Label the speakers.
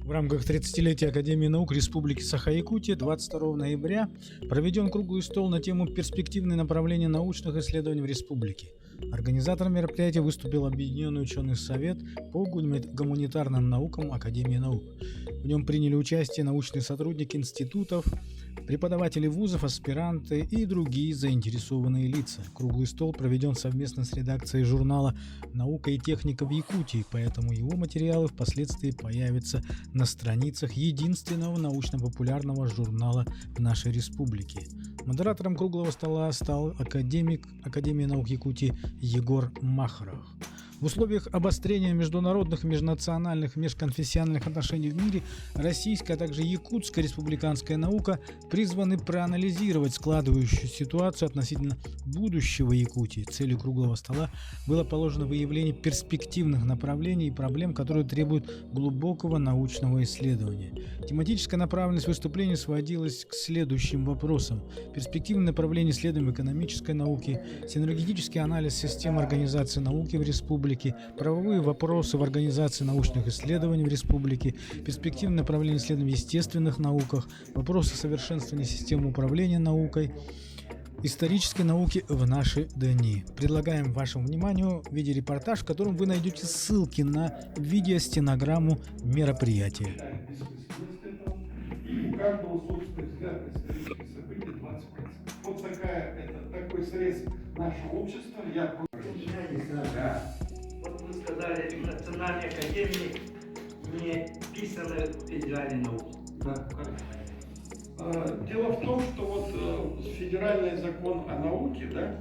Speaker 1: В рамках 30-летия Академии наук Республики Саха-Якутия 22 ноября проведен круглый стол на тему «Перспективные направления научных исследований в республике». Организатором мероприятия выступил Объединенный ученый совет по гуманитарным наукам Академии наук. В нем приняли участие научные сотрудники институтов, преподаватели вузов, аспиранты и другие заинтересованные лица. Круглый стол проведен совместно с редакцией журнала «Наука и техника в Якутии», поэтому его материалы впоследствии появятся на страницах единственного научно-популярного журнала в нашей республике. Модератором круглого стола стал академик Академии наук Якутии Егор Махаров. В условиях обострения международных, межнациональных, межконфессиональных отношений в мире российская, а также якутская республиканская наука призваны проанализировать складывающуюся ситуацию относительно будущего Якутии. Целью круглого стола было положено выявление перспективных направлений и проблем, которые требуют глубокого научного исследования. Тематическая направленность выступления сводилась к следующим вопросам: перспективные направления исследований в экономической науке, синергетический анализ систем организации науки в республике, правовые вопросы в организации научных исследований в республике, перспективные направления исследований в естественных науках, вопросы совершенствования системы управления наукой, исторической науки в наши дни. Предлагаем вашему вниманию видеорепортаж, в котором вы найдете ссылки на видеостенограмму мероприятия.
Speaker 2: И у каждого собственный взгляд на исторические события 20%. Вот такой срез нашего общества.
Speaker 3: Вот вы сказали, в Национальной академии не писаны федеральные науки.
Speaker 2: Да. Дело в том, что федеральный закон о науке, да,